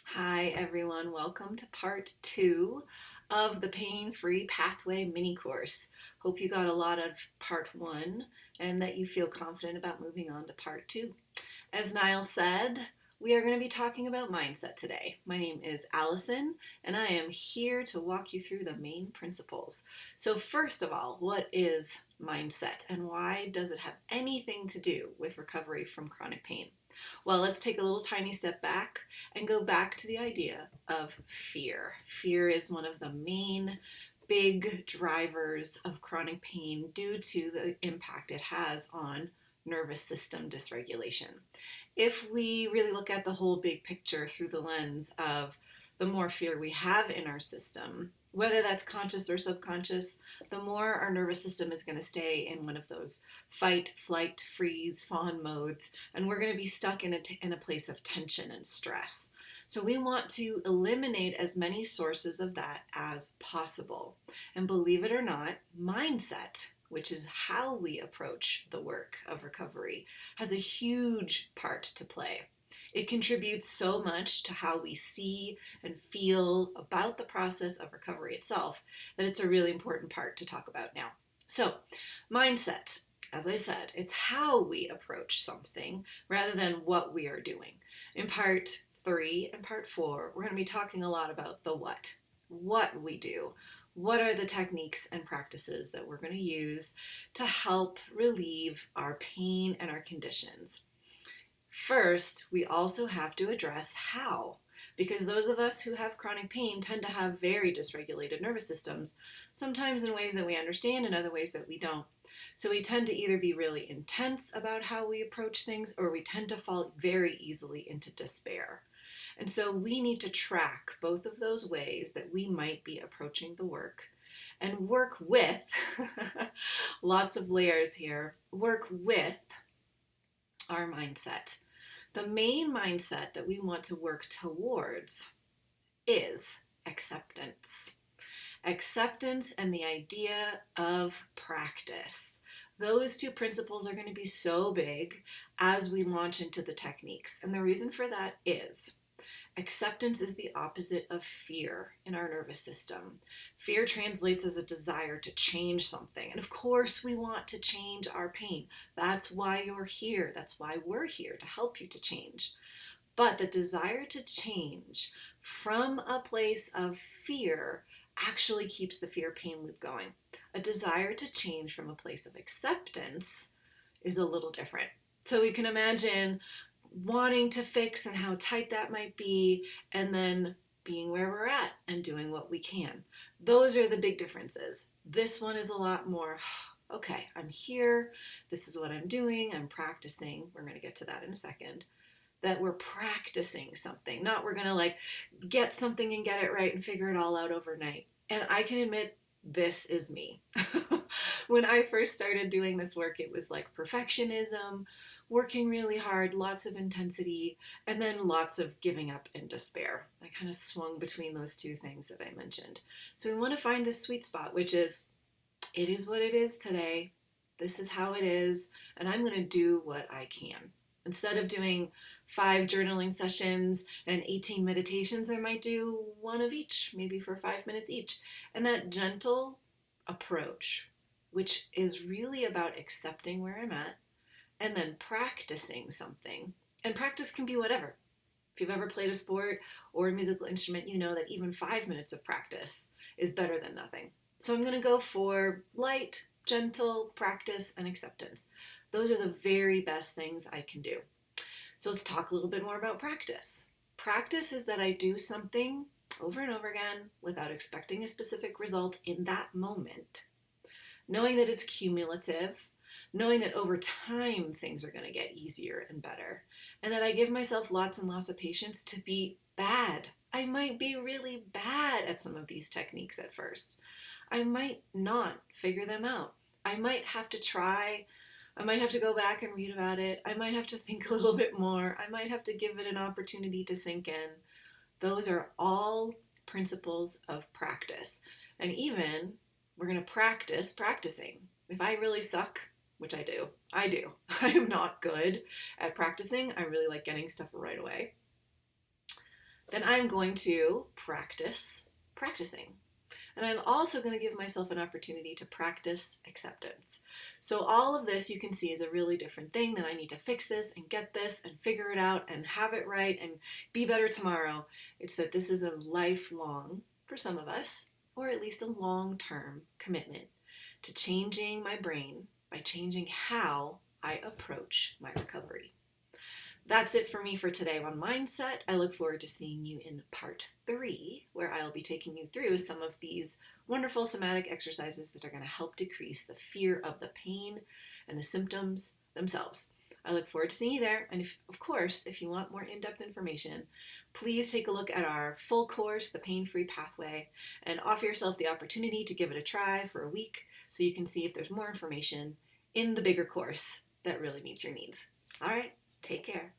Hi everyone, welcome to part 2 of the Pain-Free Pathway mini course. Hope you got a lot of part 1 and that you feel confident about moving on to part 2. As Niall said, we are going to be talking about mindset today. My name is Allison and I am here to walk you through the main principles. So first of all, what is mindset and why does it have anything to do with recovery from chronic pain? Well, let's take a little tiny step back and go back to the idea of fear. Fear is one of the main big drivers of chronic pain due to the impact it has on nervous system dysregulation. If we really look at the whole big picture through the lens of the more fear we have in our system, whether that's conscious or subconscious, the more our nervous system is going to stay in one of those fight, flight, freeze, fawn modes, and we're going to be stuck in a place of tension and stress. So we want to eliminate as many sources of that as possible. And believe it or not, mindset, which is how we approach the work of recovery, has a huge part to play. It contributes so much to how we see and feel about the process of recovery itself that it's a really important part to talk about now. So, mindset, as I said, it's how we approach something rather than what we are doing. In part 3 and part 4, we're going to be talking a lot about the what we do. What are the techniques and practices that we're going to use to help relieve our pain and our conditions? First, we also have to address how, because those of us who have chronic pain tend to have very dysregulated nervous systems, sometimes in ways that we understand and other ways that we don't. So we tend to either be really intense about how we approach things, or we tend to fall very easily into despair. And so we need to track both of those ways that we might be approaching the work and work with, lots of layers here, work with our mindset. The main mindset that we want to work towards is acceptance. Acceptance and the idea of practice. Those two principles are going to be so big as we launch into the techniques. And the reason for that is acceptance is the opposite of fear in our nervous system. Fear translates as a desire to change something. And of course, we want to change our pain. That's why you're here. That's why we're here, to help you to change. But the desire to change from a place of fear actually keeps the fear pain loop going. A desire to change from a place of acceptance is a little different. So we can imagine wanting to fix and how tight that might be, and then being where we're at and doing what we can. Those are the big differences. This one is a lot more, okay, I'm here, this is what I'm doing, I'm practicing. We're going to get to that in a second. That we're practicing something, not we're going to like get something and get it right and figure it all out overnight. And I can admit, this is me. When I first started doing this work, it was like perfectionism, working really hard, lots of intensity, and then lots of giving up and despair. I kind of swung between those two things that I mentioned. So we want to find this sweet spot, which is, it is what it is today. This is how it is, and I'm going to do what I can. Instead of doing 5 journaling sessions and 18 meditations, I might do one of each, maybe for 5 minutes each. And that gentle approach, which is really about accepting where I'm at and then practicing something. And practice can be whatever. If you've ever played a sport or a musical instrument, you know that even 5 minutes of practice is better than nothing. So I'm going to go for light, gentle practice and acceptance. Those are the very best things I can do. So let's talk a little bit more about practice. Practice is that I do something over and over again without expecting a specific result in that moment, knowing that it's cumulative, knowing that over time things are going to get easier and better, and that I give myself lots and lots of patience to be bad. I might be really bad at some of these techniques at first. I might not figure them out. I might have to try. I might have to go back and read about it. I might have to think a little bit more. I might have to give it an opportunity to sink in. Those are all principles of practice. And even we're going to practice practicing. If I really suck, which I do. I am not good at practicing. I really like getting stuff right away. then I'm going to practice practicing. And I'm also going to give myself an opportunity to practice acceptance. So all of this you can see is a really different thing than I need to fix this and get this and figure it out and have it right and be better tomorrow. It's that this is a lifelong, for some of us, or at least a long-term commitment to changing my brain by changing how I approach my recovery. That's it for me for today on mindset. I look forward to seeing you in part 3, where I'll be taking you through some of these wonderful somatic exercises that are going to help decrease the fear of the pain and the symptoms themselves. I look forward to seeing you there. And of course, if you want more in-depth information, please take a look at our full course, The Pain-Free Pathway, and offer yourself the opportunity to give it a try for a week so you can see if there's more information in the bigger course that really meets your needs. All right, take care.